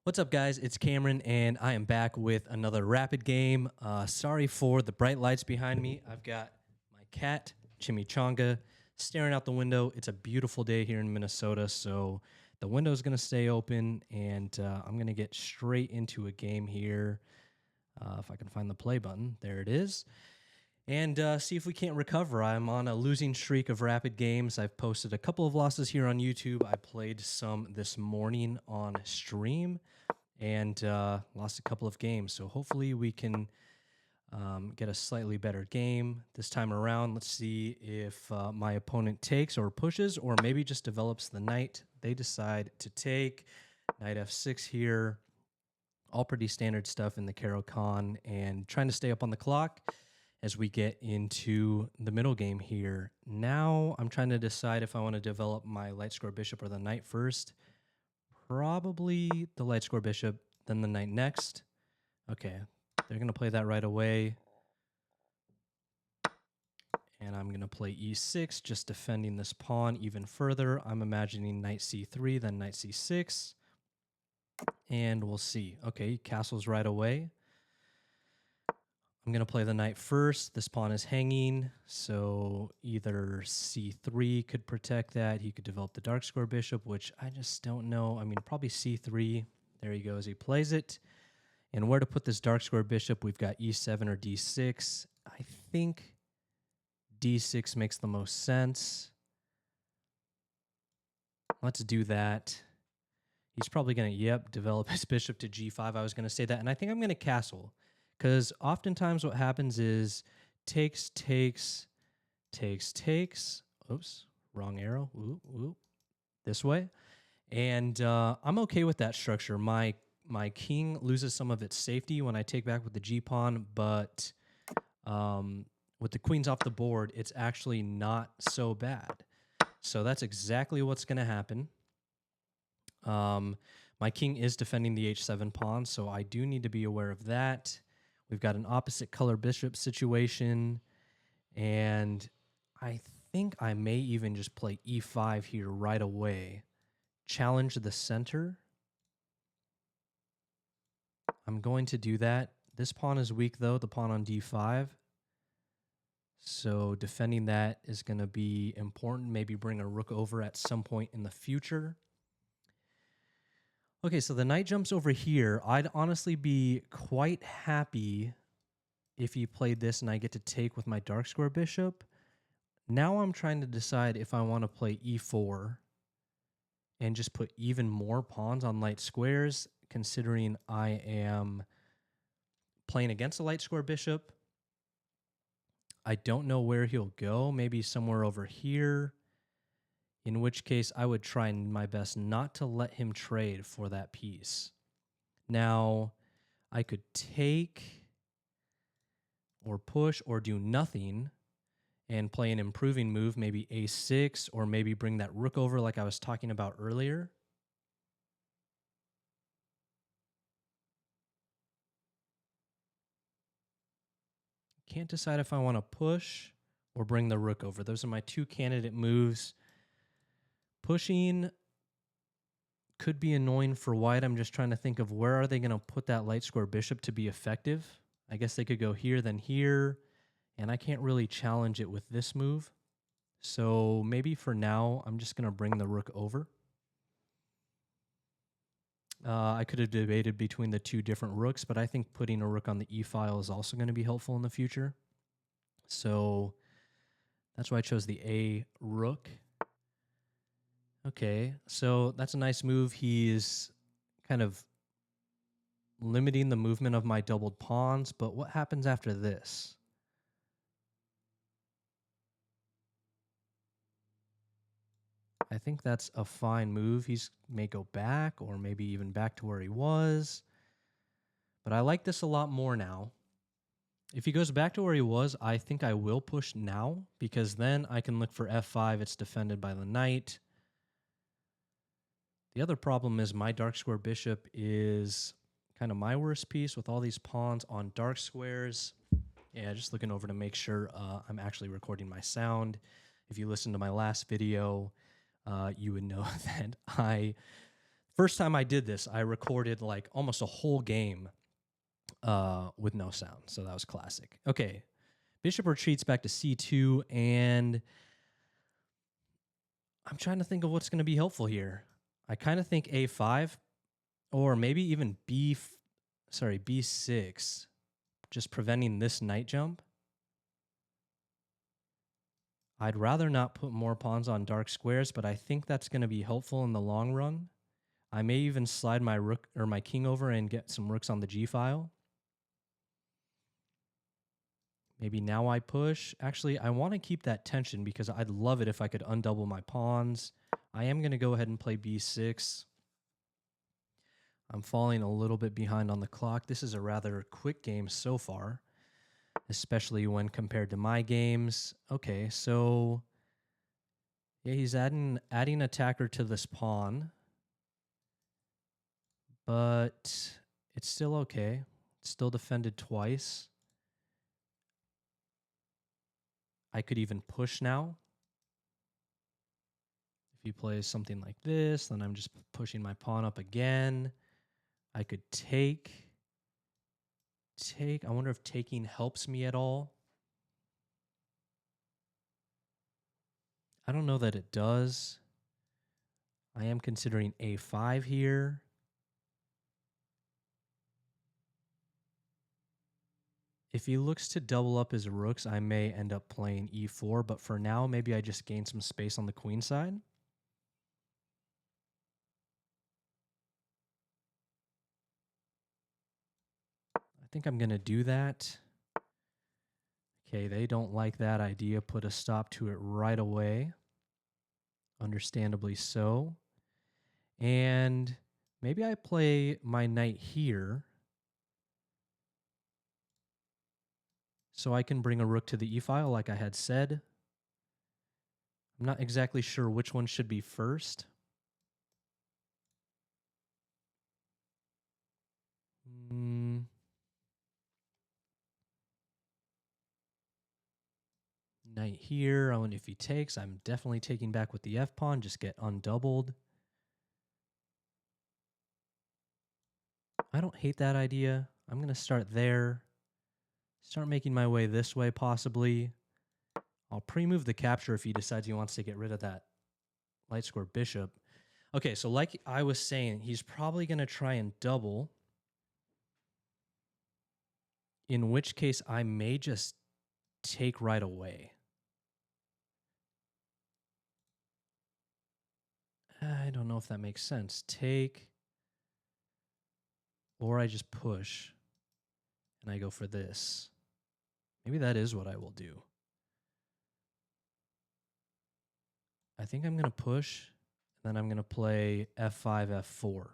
What's up, guys? It's Cameron, and I am back with another rapid game. Sorry for the bright lights behind me. I've got my cat, Chimichanga, staring out the window. It's a beautiful day here in Minnesota, so the window's going to stay open, and I'm going to get straight into a game here. If I can find the play button. There it is. And see if we can't recover. I'm on a losing streak of rapid games. I've posted a couple of losses here on YouTube. I played some this morning on stream and lost a couple of games. So hopefully we can get a slightly better game this time around. Let's see if my opponent takes or pushes or maybe just develops the knight. They decide to take knight f6 here. All pretty standard stuff in the Caro-Kann, and trying to stay up on the clock as we get into the middle game here. Now I'm trying to decide if I want to develop my light square bishop or the knight first. Probably the light square bishop, then the knight next. Okay, they're going to play that right away. And I'm going to play e6, just defending this pawn even further. I'm imagining knight c3, then knight c6. And we'll see. Okay, castles right away. I'm going to play the knight first. This pawn is hanging, so either c3 could protect that. He could develop the dark square bishop, which I just don't know. I mean, probably c3. There he goes. He plays it. And where to put this dark square bishop, we've got e7 or d6. I think d6 makes the most sense. Let's do that. He's probably going to, develop his bishop to g5. I was going to say that. And I think I'm going to castle. Because oftentimes what happens is takes. Oops, wrong arrow. Ooh. This way. And I'm okay with that structure. My king loses some of its safety when I take back with the g-pawn, but with the queens off the board, it's actually not so bad. So that's exactly what's going to happen. My king is defending the h7 pawn, so I do need to be aware of that. We've got an opposite color bishop situation, and I think I may even just play e5 here right away. Challenge the center. I'm going to do that. This pawn is weak, though, the pawn on d5. So defending that is going to be important. Maybe bring a rook over at some point in the future. Okay, so the knight jumps over here. I'd honestly be quite happy if he played this and I get to take with my dark square bishop. Now I'm trying to decide if I want to play e4 and just put even more pawns on light squares, considering I am playing against a light square bishop. I don't know where he'll go, maybe somewhere over here, in which case I would try my best not to let him trade for that piece. Now, I could take or push or do nothing and play an improving move, maybe a6, or maybe bring that rook over like I was talking about earlier. Can't decide if I want to push or bring the rook over. Those are my two candidate moves. Pushing could be annoying for white. I'm just trying to think of where are they going to put that light square bishop to be effective. I guess they could go here, then here, and I can't really challenge it with this move. So maybe for now, I'm just going to bring the rook over. I could have debated between the two different rooks, but I think putting a rook on the e-file is also going to be helpful in the future. So that's why I chose the a rook. Okay, so that's a nice move. He's kind of limiting the movement of my doubled pawns, but what happens after this? I think that's a fine move. He may go back or maybe even back to where he was. But I like this a lot more now. If he goes back to where he was, I think I will push now because then I can look for f5. It's defended by the knight. The other problem is my dark square bishop is kind of my worst piece with all these pawns on dark squares. Yeah, just looking over to make sure I'm actually recording my sound. If you listened to my last video, you would know that I First time I did this, I recorded like almost a whole game with no sound. So that was classic. Okay. Bishop retreats back to c2, and I'm trying to think of what's going to be helpful here. I kind of think a5 or maybe even b6, just preventing this knight jump. I'd rather not put more pawns on dark squares, but I think that's going to be helpful in the long run. I may even slide my rook or my king over and get some rooks on the g file. Maybe now I push. Actually, I want to keep that tension because I'd love it if I could undouble my pawns. I am going to go ahead and play b6. I'm falling a little bit behind on the clock. This is a rather quick game so far, especially when compared to my games. Okay, so yeah, he's adding attacker to this pawn, but it's still okay. It's still defended twice. I could even push now. If he plays something like this, then I'm just pushing my pawn up again. I could take. I wonder if taking helps me at all. I don't know that it does. I am considering a5 here. If he looks to double up his rooks, I may end up playing e4, but for now, maybe I just gain some space on the queen side. I think I'm going to do that. Okay, they don't like that idea. Put a stop to it right away. Understandably so. And maybe I play my knight here so I can bring a rook to the e-file like I had said. I'm not exactly sure which one should be first. Knight here. I wonder if he takes. I'm definitely taking back with the f-pawn. Just get undoubled. I don't hate that idea. I'm going to start there. Start making my way this way, possibly. I'll pre-move the capture if he decides he wants to get rid of that light square bishop. Okay, so like I was saying, he's probably going to try and double, in which case I may just take right away. I don't know if that makes sense. Take, or I just push, and I go for this. Maybe that is what I will do. I think I'm going to push, and then I'm going to play f5, f4.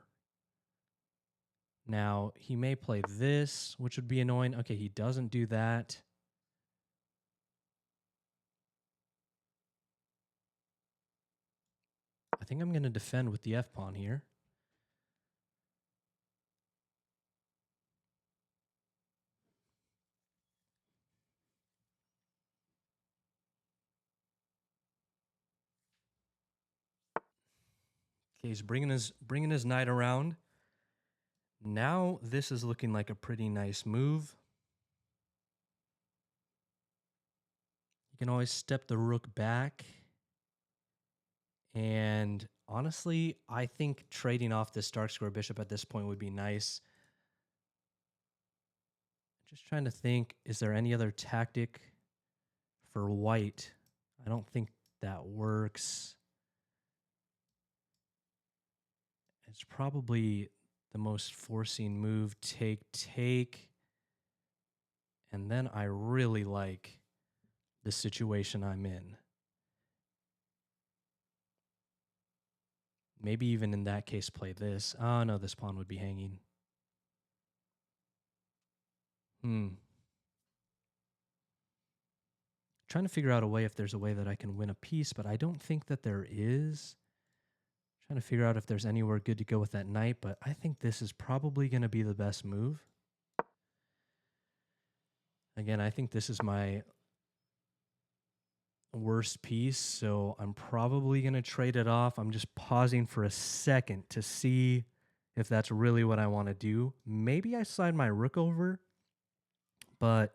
Now, he may play this, which would be annoying. Okay, he doesn't do that. I think I'm going to defend with the f-pawn here. Okay, he's bringing his knight around. Now this is looking like a pretty nice move. You can always step the rook back. And honestly, I think trading off this dark square bishop at this point would be nice. Just trying to think, is there any other tactic for white? I don't think that works. It's probably the most forcing move, take. And then I really like the situation I'm in. Maybe even in that case, play this. Oh, no, this pawn would be hanging. Trying to figure out a way if there's a way that I can win a piece, but I don't think that there is. Trying to figure out if there's anywhere good to go with that knight, but I think this is probably going to be the best move. Again, I think this is my worst piece, so I'm probably going to trade it off. I'm just pausing for a second to see if that's really what I want to do. Maybe I slide my rook over, but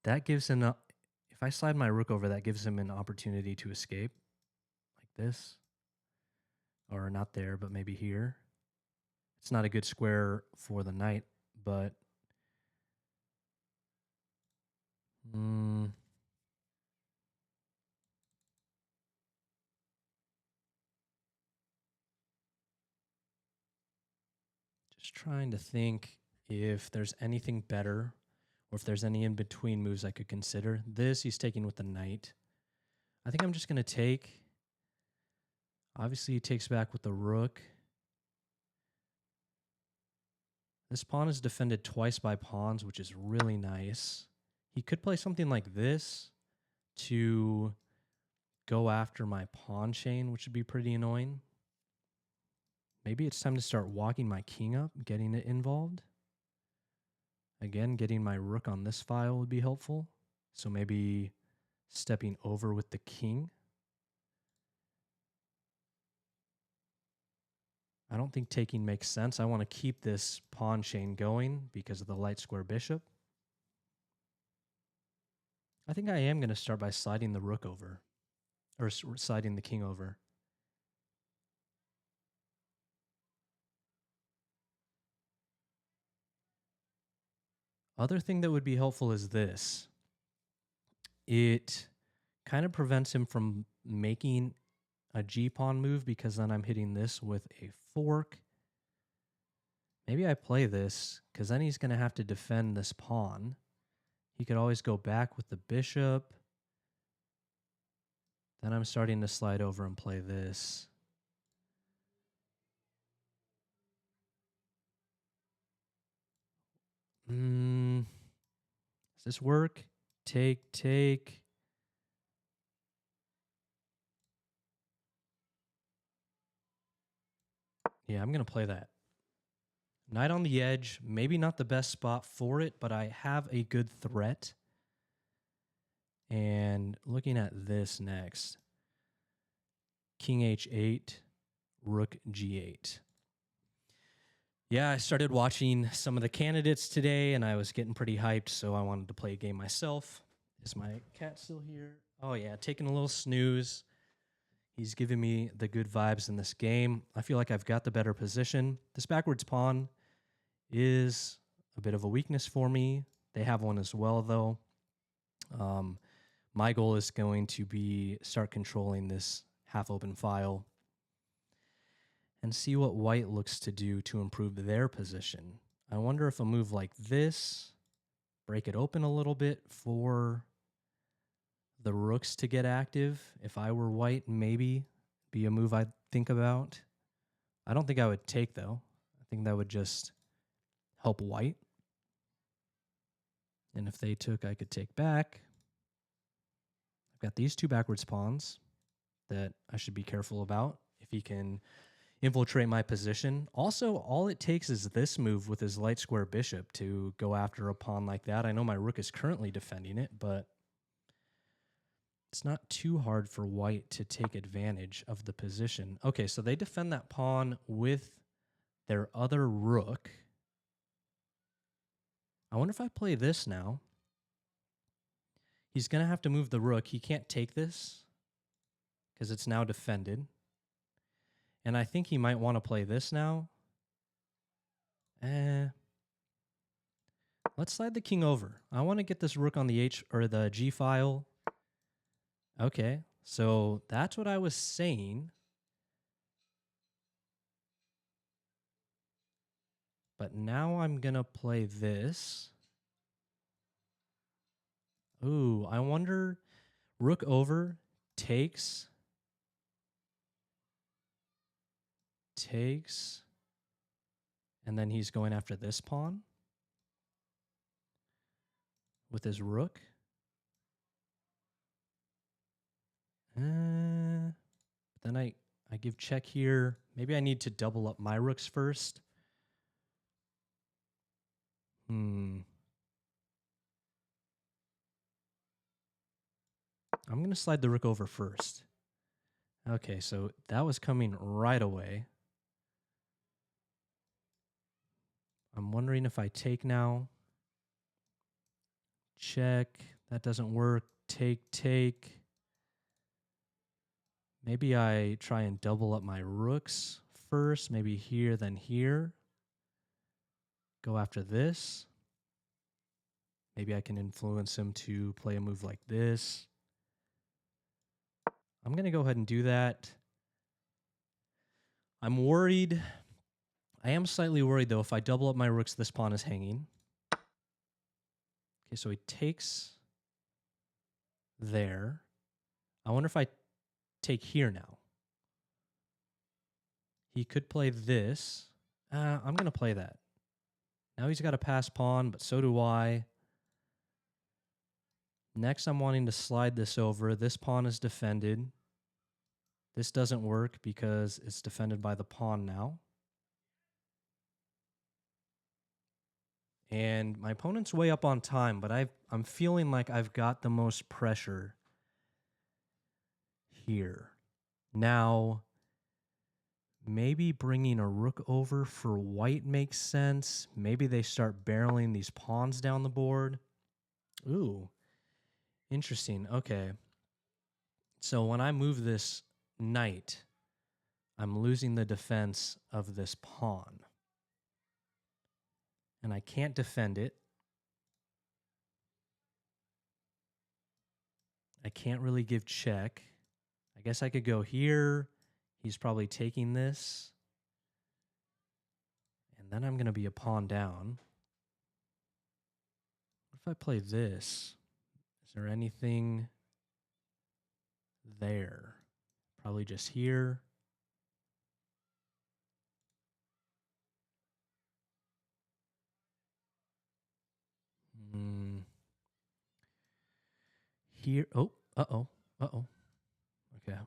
that gives him if I slide my rook over, that gives him an opportunity to escape like this. Or not there, but maybe here. It's not a good square for the knight, but just trying to think if there's anything better or if there's any in-between moves I could consider. This he's taking with the knight. I think I'm just going to take. Obviously, he takes back with the rook. This pawn is defended twice by pawns, which is really nice. He could play something like this to go after my pawn chain, which would be pretty annoying. Maybe it's time to start walking my king up, getting it involved. Again, getting my rook on this file would be helpful. So maybe stepping over with the king. I don't think taking makes sense. I want to keep this pawn chain going because of the light square bishop. I think I am going to start by sliding the rook over, or sliding the king over. Other thing that would be helpful is this. It kind of prevents him from making a g-pawn move because then I'm hitting this with a fork. Maybe I play this because then he's going to have to defend this pawn. He could always go back with the bishop. Then I'm starting to slide over and play this. Does this work? Take. Yeah, I'm going to play that. Knight on the edge, maybe not the best spot for it, but I have a good threat. And looking at this next, king h8, rook g8. Yeah, I started watching some of the candidates today, and I was getting pretty hyped, so I wanted to play a game myself. Is my cat still here? Oh, yeah, taking a little snooze. He's giving me the good vibes in this game. I feel like I've got the better position. This backwards pawn is a bit of a weakness for me. They have one as well, though. My goal is going to be start controlling this half-open file and see what white looks to do to improve their position. I wonder if a move like this, break it open a little bit for the rooks to get active. If I were white, maybe be a move I'd think about. I don't think I would take, though. I think that would just help white. And if they took, I could take back. I've got these two backwards pawns that I should be careful about if he can infiltrate my position. Also, all it takes is this move with his light square bishop to go after a pawn like that. I know my rook is currently defending it, but it's not too hard for white to take advantage of the position. Okay, so they defend that pawn with their other rook. I wonder if I play this now. He's going to have to move the rook. He can't take this because it's now defended. And I think he might want to play this now. Let's slide the king over. I want to get this rook on the H or the G file. Okay, so that's what I was saying. But now I'm going to play this. Ooh, I wonder, rook over takes, and then he's going after this pawn with his rook. Then I give check here. Maybe I need to double up my rooks first. I'm going to slide the rook over first. Okay, so that was coming right away. I'm wondering if I take now. Check. That doesn't work. Take. Maybe I try and double up my rooks first. Maybe here, then here. Go after this. Maybe I can influence him to play a move like this. I'm going to go ahead and do that. I'm worried. I am slightly worried, though. If I double up my rooks, this pawn is hanging. Okay, so he takes there. I wonder if I take here now. He could play this. I'm going to play that. Now he's got a pass pawn, but so do I. Next, I'm wanting to slide this over. This pawn is defended. This doesn't work because it's defended by the pawn now. And my opponent's way up on time, but I'm feeling like I've got the most pressure here. Now, maybe bringing a rook over for white makes sense. Maybe they start barreling these pawns down the board. Ooh, interesting. Okay. So when I move this knight, I'm losing the defense of this pawn. And I can't defend it. I can't really give check. I guess I could go here. He's probably taking this. And then I'm going to be a pawn down. What if I play this? Is there anything there? Probably just here. Here. Oh, uh-oh. Okay.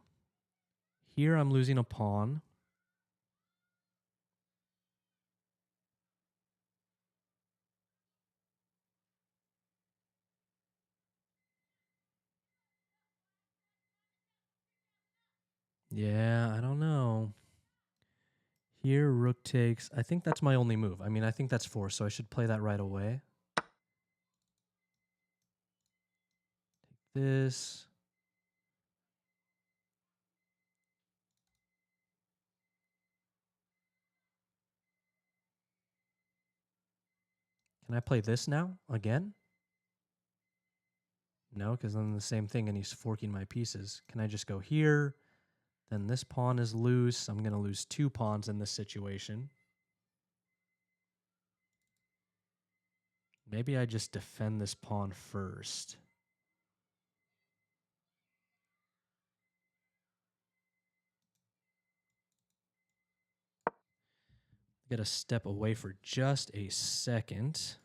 Here I'm losing a pawn. Yeah, I don't know. Here, rook takes. I think that's my only move. I mean, I think that's forced, so I should play that right away. Take this. Can I play this now again? No, because then the same thing and he's forking my pieces. Can I just go here? Then this pawn is loose. I'm going to lose 2 pawns in this situation. Maybe I just defend this pawn first. Got to step away for just a second.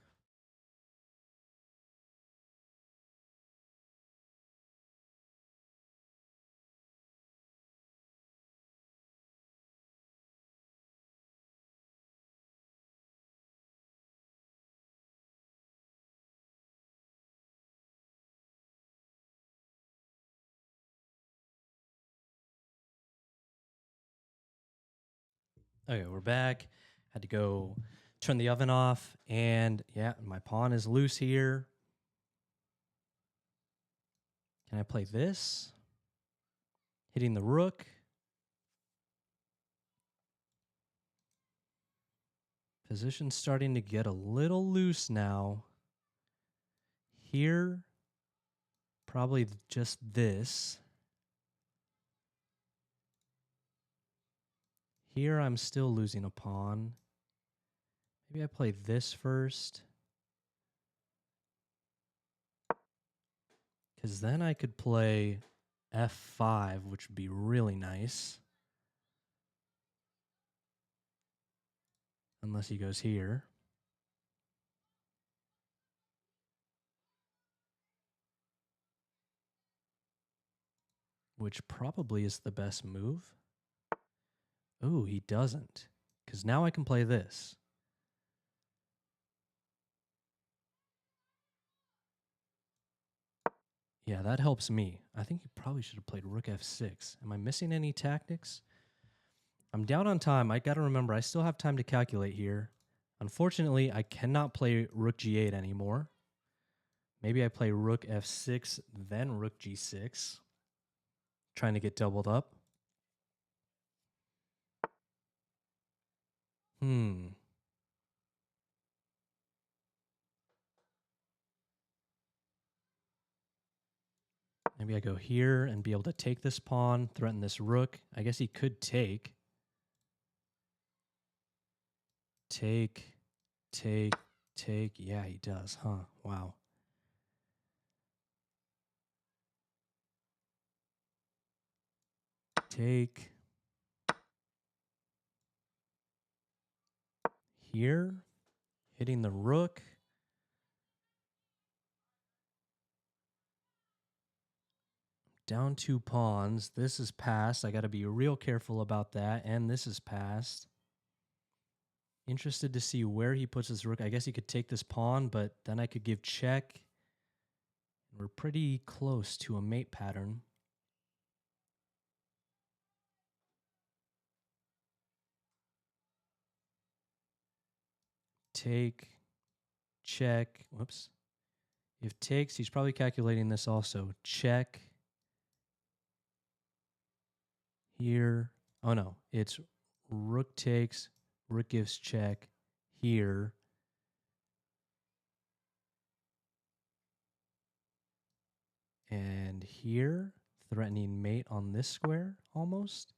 Okay, we're back. Had to go turn the oven off. And yeah, my pawn is loose here. Can I play this? Hitting the rook. Position's starting to get a little loose now. Here, probably just this. Here, I'm still losing a pawn. Maybe I play this first. Because then I could play f5, which would be really nice. Unless he goes here. Which probably is the best move. Oh, he doesn't. Because now I can play this. Yeah, that helps me. I think you probably should have played rook f6. Am I missing any tactics? I'm down on time. I got to remember, I still have time to calculate here. Unfortunately, I cannot play rook g8 anymore. Maybe I play rook f6, then rook g6. Trying to get doubled up. Maybe I go here and be able to take this pawn, threaten this rook. I guess he could take. Take. Yeah, he does, huh? Wow. Take. Here. Hitting the rook. Down 2 pawns. This is passed. I got to be real careful about that. And this is passed. Interested to see where he puts his rook. I guess he could take this pawn, but then I could give check. We're pretty close to a mate pattern. Take. Check. Whoops. If takes, he's probably calculating this also. Check. Here. Oh no, it's rook takes, rook gives check here. And here, threatening mate on this square almost.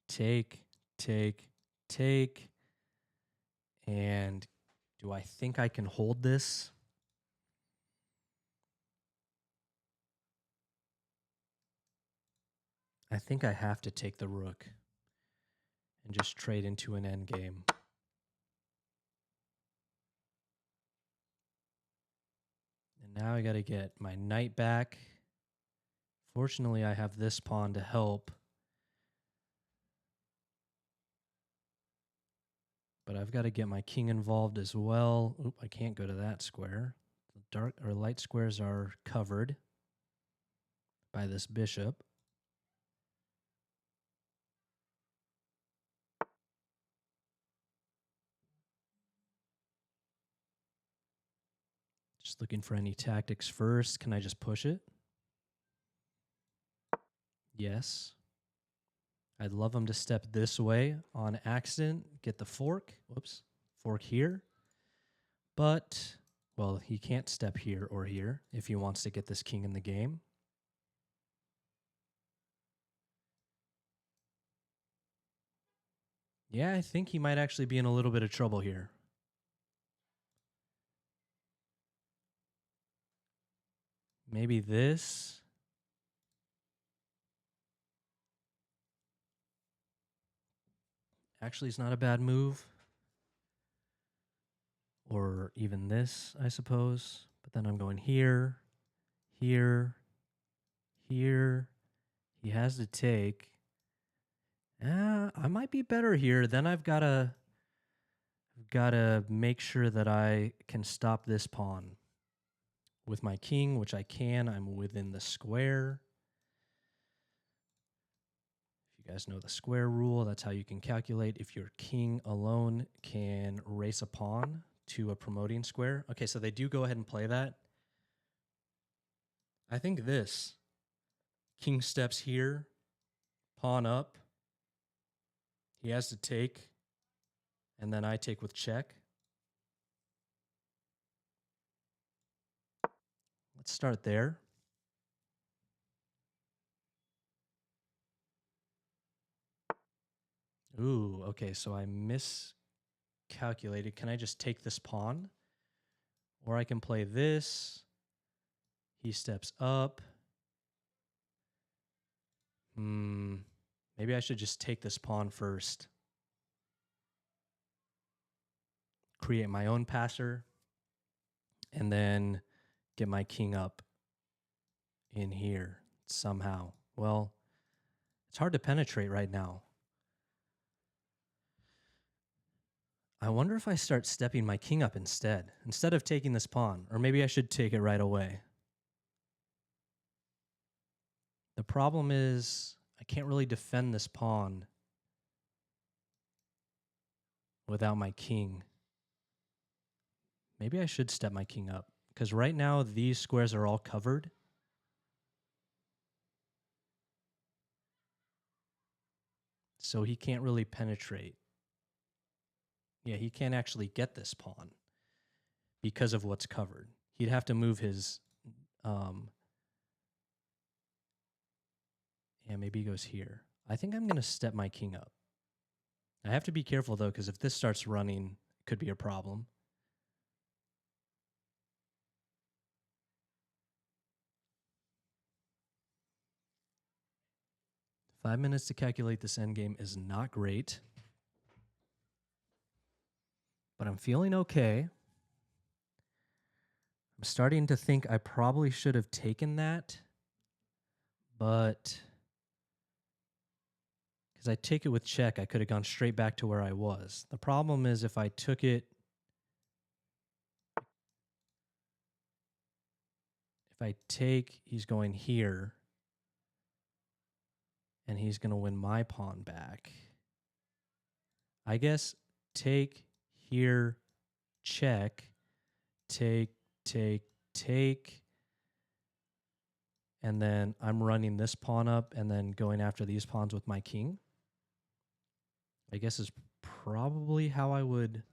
Take. And do I think I can hold this? I think I have to take the rook and just trade into an endgame. And now I got to get my knight back. Fortunately, I have this pawn to help. But I've got to get my king involved as well. Oop, I can't go to that square. The dark or light squares are covered by this bishop. Just looking for any tactics first. Can I just push it? Yes. I'd love him to step this way on accident, get the fork. Whoops. Fork here. But, well, he can't step here or here if he wants to get this king in the game. Yeah, I think he might actually be in a little bit of trouble here. Maybe this. Actually, it's not a bad move. Or even this, I suppose. But then I'm going here, here, here. He has to take. I might be better here. Then I've got to make sure that I can stop this pawn. With my king, which I can, I'm within the square. If you guys know the square rule, that's how you can calculate if your king alone can race a pawn to a promoting square. Okay, so they do go ahead and play that. I think this. King steps here, pawn up. He has to take, and then I take with check. Let's start there. Ooh, okay, so I miscalculated. Can I just take this pawn? Or I can play this. He steps up. Maybe I should just take this pawn first. Create my own passer. And then get my king up in here somehow. Well, It's hard to penetrate right now. I wonder if I start stepping my king up instead of taking this pawn. Or maybe I should take it right away. The problem is I can't really defend this pawn without my king. Maybe I should step my king up, because right now these squares are all covered. So he can't really penetrate. Yeah, he can't actually get this pawn because of what's covered. He'd have to move his... yeah, maybe he goes here. I think I'm going to step my king up. I have to be careful, though, because if this starts running, it could be a problem. Five minutes to calculate this endgame is not great. But I'm feeling okay. I'm starting to think I probably should have taken that. But... because I take it with check, I could have gone straight back to where I was. The problem is if I took it... if I take, he's going here. And he's going to win my pawn back. I guess take, here, check, take, take. And then I'm running this pawn up and then going after these pawns with my king. I guess is probably how I would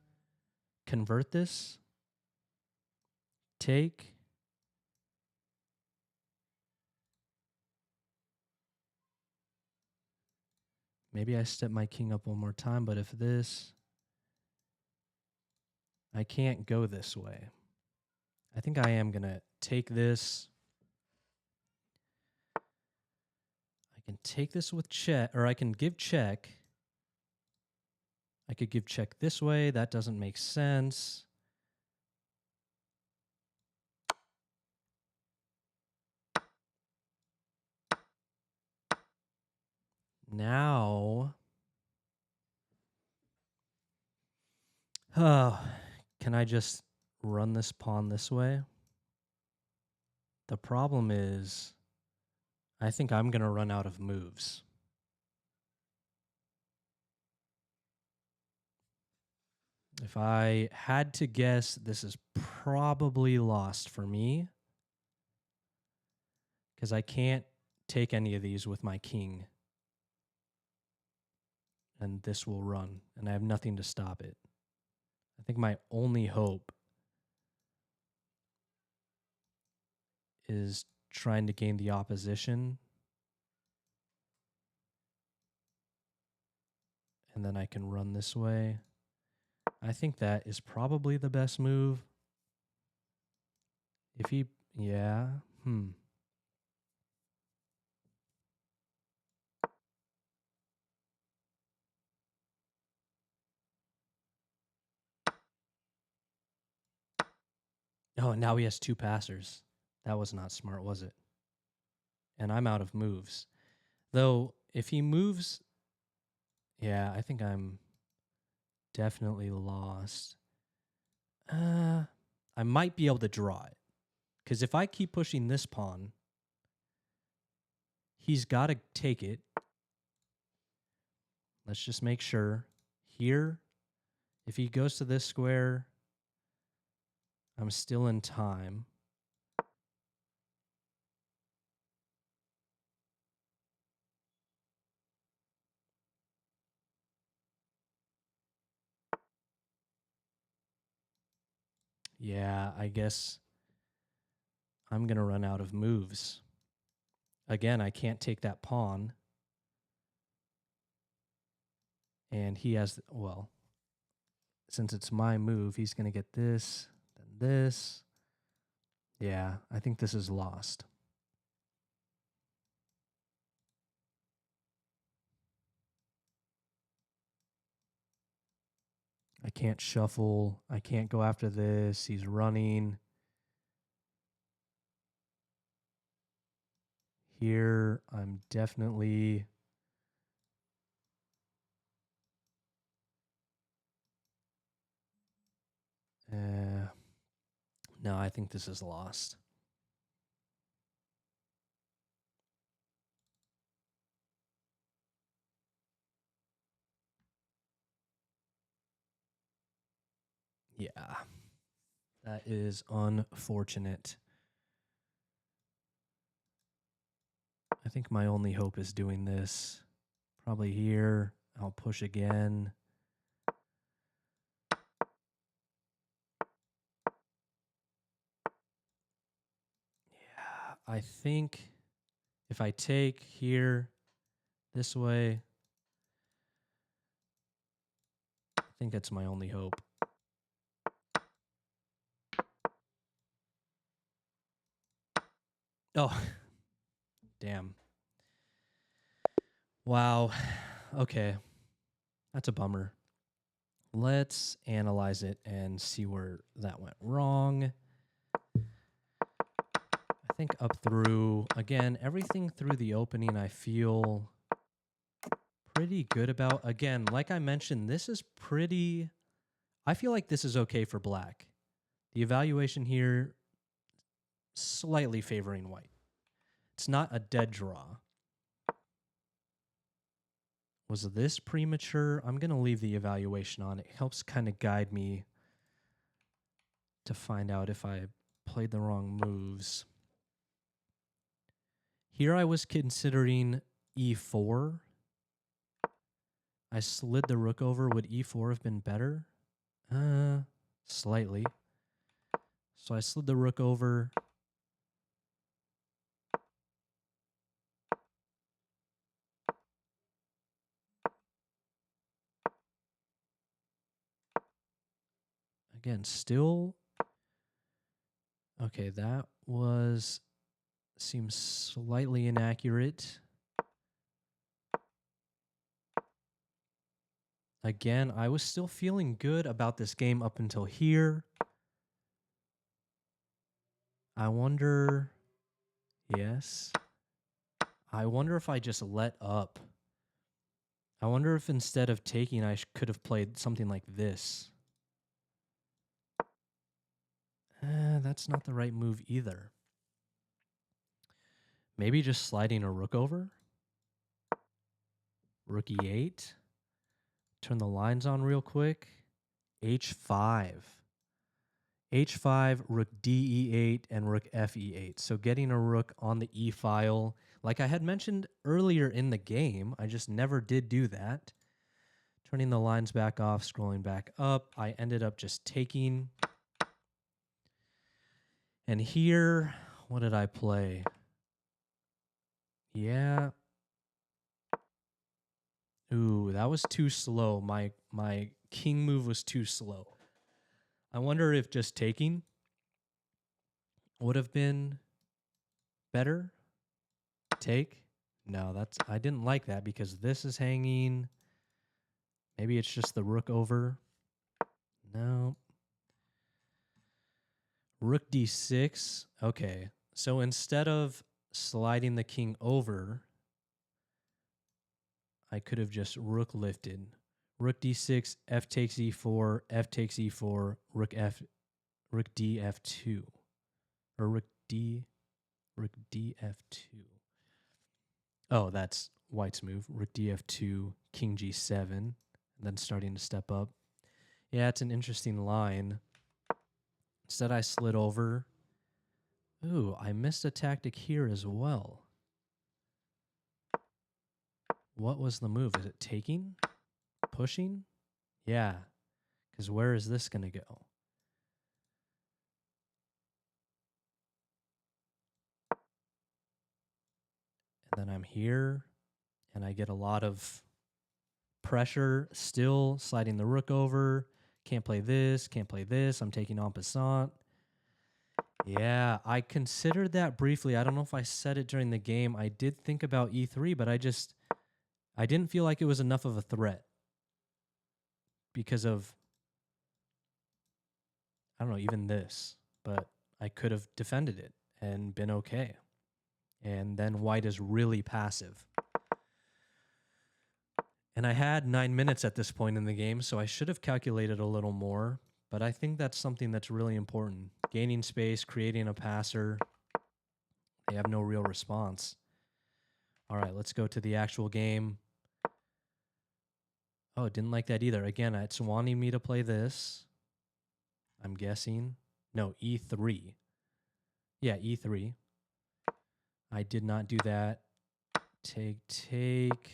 convert this. Take. Maybe I step my king up one more time, but if this... I can't go this way. I think I am going to take this. I can take this with check, or I can give check. I could give check this way. That doesn't make sense. Now... can I just run this pawn this way? The problem is, I think I'm going to run out of moves. If I had to guess, this is probably lost for me. Because I can't take any of these with my king. And this will run, and I have nothing to stop it. I think my only hope is trying to gain the opposition. And then I can run this way. I think that is probably the best move. If he... yeah. Oh, and now he has two passers. That was not smart, was it? And I'm out of moves. Though, if he moves... yeah, I think I'm definitely lost. I might be able to draw it. Because if I keep pushing this pawn, he's got to take it. Let's just make sure. Here, if he goes to this square, I'm still in time. Yeah, I guess I'm going to run out of moves. Again, I can't take that pawn. And he has, well, since it's my move, he's going to get this, then this. Yeah, I think this is lost. I can't shuffle. I can't go after this. He's running. Here, I'm definitely No, I think this is lost. Yeah, that is unfortunate. I think my only hope is doing this. Probably here. I'll push again. Yeah, I think if I take here this way, I think that's my only hope. Oh, damn. Wow. Okay. That's a bummer. Let's analyze it and see where that went wrong. I think up through, again, everything through the opening I feel pretty good about. Again, like I mentioned, this is pretty, I feel like this is okay for black. The evaluation here, slightly favoring white. It's not a dead draw. Was this premature? I'm going to leave the evaluation on. It helps kind of guide me to find out if I played the wrong moves. Here I was considering e4. I slid the rook over. Would e4 have been better? Slightly. So I slid the rook over. Again, still... Okay, that was... Seems slightly inaccurate. Again, I was still feeling good about this game up until here. I wonder... Yes. I wonder if I just let up. I wonder if instead of taking, I could have played something like this. That's not the right move either. Maybe just sliding a rook over. Rook e8. Turn the lines on real quick. h5. h5, rook d e8, and rook fe8. So getting a rook on the e file. Like I had mentioned earlier in the game, I just never did do that. Turning the lines back off, scrolling back up. I ended up just taking. And here, what did I play? Yeah. Ooh, that was too slow. My king move was too slow. I wonder if just taking would have been better. Take? No, I didn't like that because this is hanging. Maybe it's just the rook over. No. Rook d6. Okay. So instead of sliding the king over, I could have just rook lifted. Rook d6, f takes e4, f takes e4, rook d f2. Or rook d f2. Oh, that's white's move. Rook d f2, king g7, and then starting to step up. Yeah, it's an interesting line. Instead, I slid over. Ooh, I missed a tactic here as well. What was the move? Is it taking? Pushing? Yeah, because where is this going to go? And then I'm here, and I get a lot of pressure, still sliding the rook over. Can't play this, can't play this. I'm taking en passant. Yeah, I considered that briefly. I don't know if I said it during the game. I did think about e3, but I didn't feel like it was enough of a threat because of, I don't know, even this. But I could have defended it and been okay. And then white is really passive. And I had 9 minutes at this point in the game, so I should have calculated a little more. But I think that's something that's really important. Gaining space, creating a passer. They have no real response. All right, let's go to the actual game. Oh, didn't like that either. Again, it's wanting me to play this. I'm guessing. No, E3. Yeah, E3. I did not do that. Take.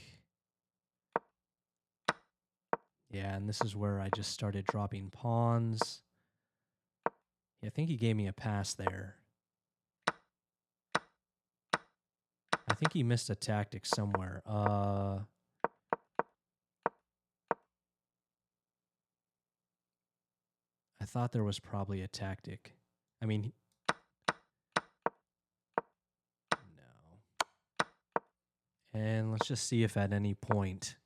Yeah, and this is where I just started dropping pawns. Yeah, I think he gave me a pass there. I think he missed a tactic somewhere. I thought there was probably a tactic. I mean, no. And let's just see if at any point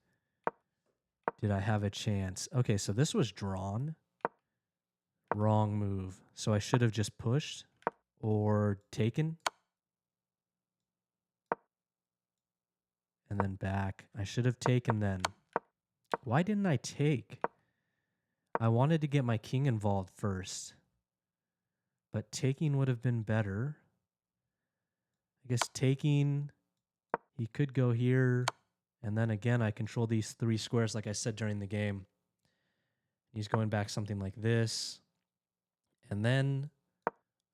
did I have a chance. Okay, so this was drawn. Wrong move. So I should have just pushed or taken. And then back. I should have taken then. Why didn't I take? I wanted to get my king involved first. But taking would have been better. I guess taking, he could go here. And then again, I control these 3 squares like I said during the game. He's going back something like this. And then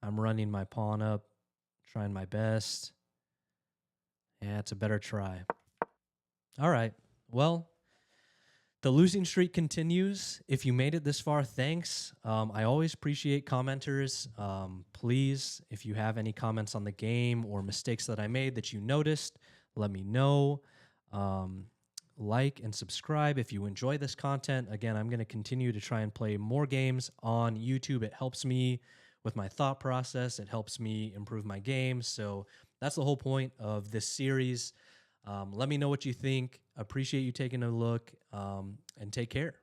I'm running my pawn up, trying my best. Yeah, it's a better try. All right. Well, the losing streak continues. If you made it this far, thanks. I always appreciate commenters. Please, if you have any comments on the game or mistakes that I made that you noticed, let me know. Like and subscribe if you enjoy this content. Again, I'm going to continue to try and play more games on YouTube. It helps me with my thought process. It helps me improve my game. So that's the whole point of this series. Let me know what you think. Appreciate you taking a look, and take care.